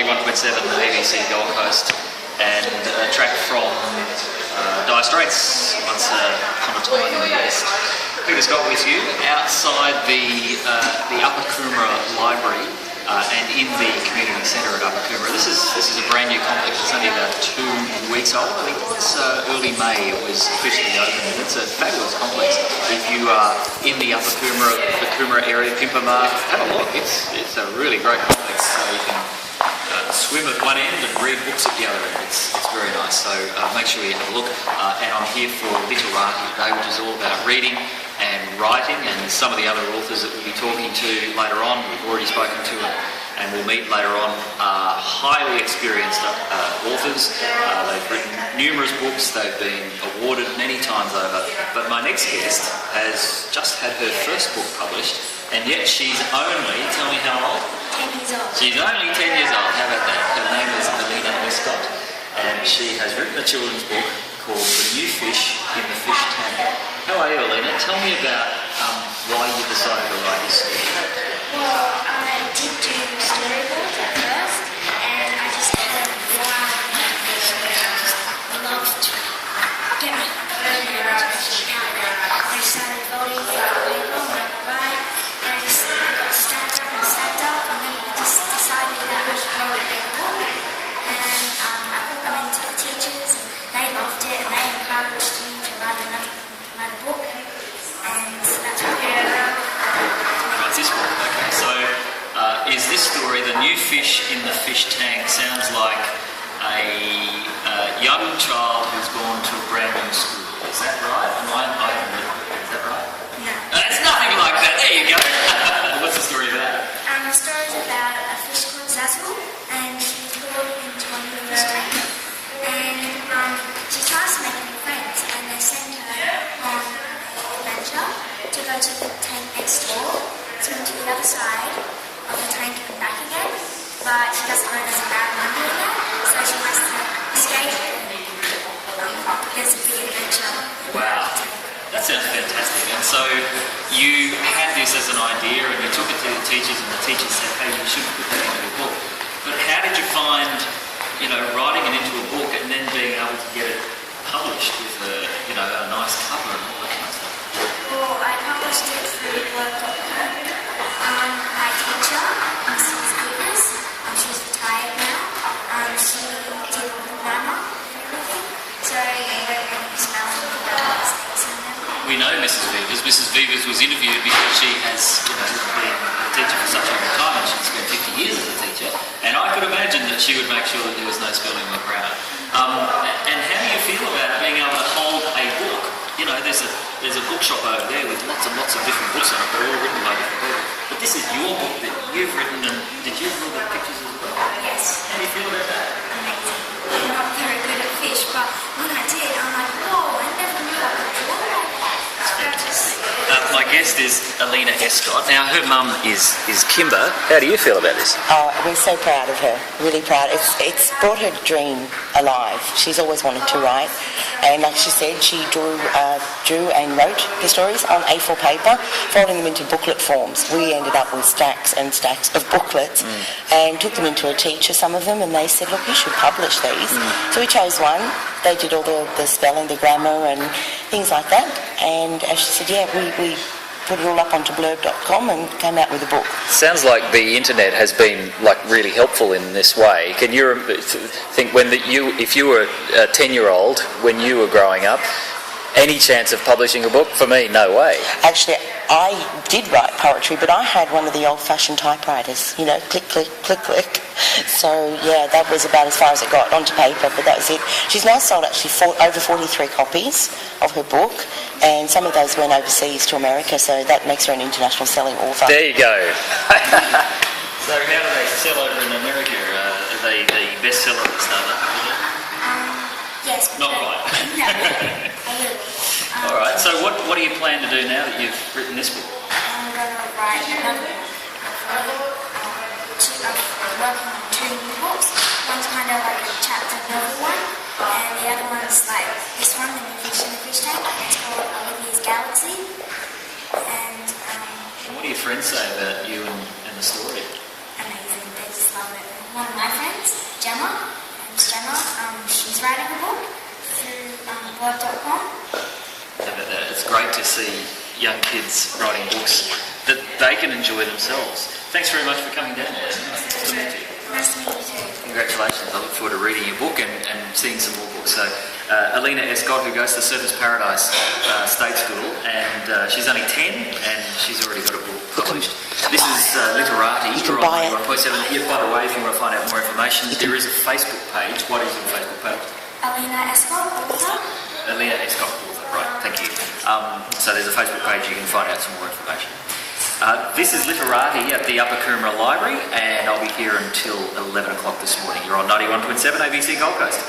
91.7 ABC Gold Coast, and a track from Dire Straits, Once Upon a Time in the West. Peter Scott with you outside the Upper Coomera Library and in the community centre at Upper Coomera. This is a brand new complex. It's only about 2 weeks old. I think it's early May it was officially opened. It's a fabulous complex. If you are in the Upper Coomera, the Coomera area, Pimpama, have a look. It's a really great complex. So you can swim at one end and read books at the other end. It's very nice. So make sure you have a look. And I'm here for Literati today, which is all about reading and writing, and some of the other authors that we'll be talking to later on, we've already spoken to and we'll meet later on, are highly experienced authors. They've written numerous books, they've been awarded many times over, but my next guest has just had her first book published, and yet she's only, tell me how old? 10 years old. She's only 10 years old, how about that? Her name is Elliena Escott, and she has written a children's book called The New Fish in the Fish Tank. How are you, Elliena? Tell me about why you decided to write this story. Well, I did do storyboards at first, and I just had a wild imagination. I just loved to get my own imagination out there. I started voting for the paper when I would write, and I just got stacked up, and then I just decided that I should write a book. And I put them into the teachers, and they loved it, and they encouraged me to write another book, and that's what I wrote. Right, this book. Okay, so is this story, The New Fish in the Fish Tank, sounds like a young child who's gone to a brand new school. Is that right? Is that right? No. It's nothing like that. There you go. What's the story about? The story is about a fish called Zazzle, and she's born into a new fish tank, and she tries to make new friends, and they send her on an adventure to go to the tank next door, swim to the other side of the tank and back again, but she doesn't know there's a barramundi in there, so she has to escape. There's a big adventure. Wow, that sounds fantastic. And so you had this as an idea and you took it to the teachers, and the teachers said, hey, you should put that into a book. But how did you find, writing it into a book and then being able to get it published with a nice cover and all that kind of stuff? Well, I published it through Word.com. My teacher, Mrs. Vivas, she's retired now. She did all the grammar and everything. So they wrote any spelling mistakes in them. We know Mrs. Vivas. Mrs. Vivas was interviewed because she has been a teacher for such a long time, and she's spent 50 years as a teacher. And I could imagine that she would make sure that there was no spelling or grammar. And how do you feel about being able to hold a book? There's a bookshop over there with lots and lots of different books on it, they're all written by different people. But this is your book that you've written, and did you draw the pictures as well? Yes. How do you feel about that? Amazing. I'm not very good at fish, but when I did, I'm like, whoa, I never knew I could draw like that. My guest is Elliena Escott. Now, her mum is Kimber. How do you feel about this? Oh, we're so proud of her, really proud. It's brought her dream alive. She's always wanted to write, and like she said, she drew and wrote the stories on A4 paper, folding them into booklet forms. We ended up with stacks and stacks of booklets and took them into a teacher, some of them, and they said, look, you should publish these. So we chose one. They did all the spelling, the grammar and things like that, and as she said, yeah, we put it all up onto blurb.com and came out with a book. Sounds like the internet has been really helpful in this way. Can you think if you were a 10-year-old when you were growing up, any chance of publishing a book? For me, no way. Actually, I did write poetry, but I had one of the old-fashioned typewriters, click, click, click, click. So, yeah, that was about as far as it got onto paper, but that was it. She's now sold actually over 43 copies of her book, and some of those went overseas to America, so that makes her an international selling author. There you go. So how do they sell over in America? Are they the bestseller at the start? Yes. Not quite. No, I will. All right, so what do you plan to do now that you've written this book? I'm going to write another book. I'm working on 2 new books. One's kind of like a chapter novel one, and the other one's like this one, The New Fish in the Fish Tank. It's called Olivia's Galaxy. And what do your friends say about you and the story? amazing. They just love it. One of my friends Gemma. And Gemma, she's writing a book through blog.com. It's great to see young kids writing books that they can enjoy themselves. Thanks very much for coming down. Nice to meet you. Nice to meet you too. Congratulations. I look forward to reading your book and seeing some more books. So, Elliena Escott, who goes to Surfers Paradise State School, and she's only 10 and she's already got a book published. This is Literati. You can buy it. Yeah, by the way, if you want to find out more information, there is a Facebook page. What is your Facebook page? Elliena Escott, author. Elliena Escott, author. Right, thank you. So there's a Facebook page you can find out some more information. This is Literati at the Upper Coomera Library, and I'll be here until 11 o'clock this morning. You're on 91.7 ABC Gold Coast.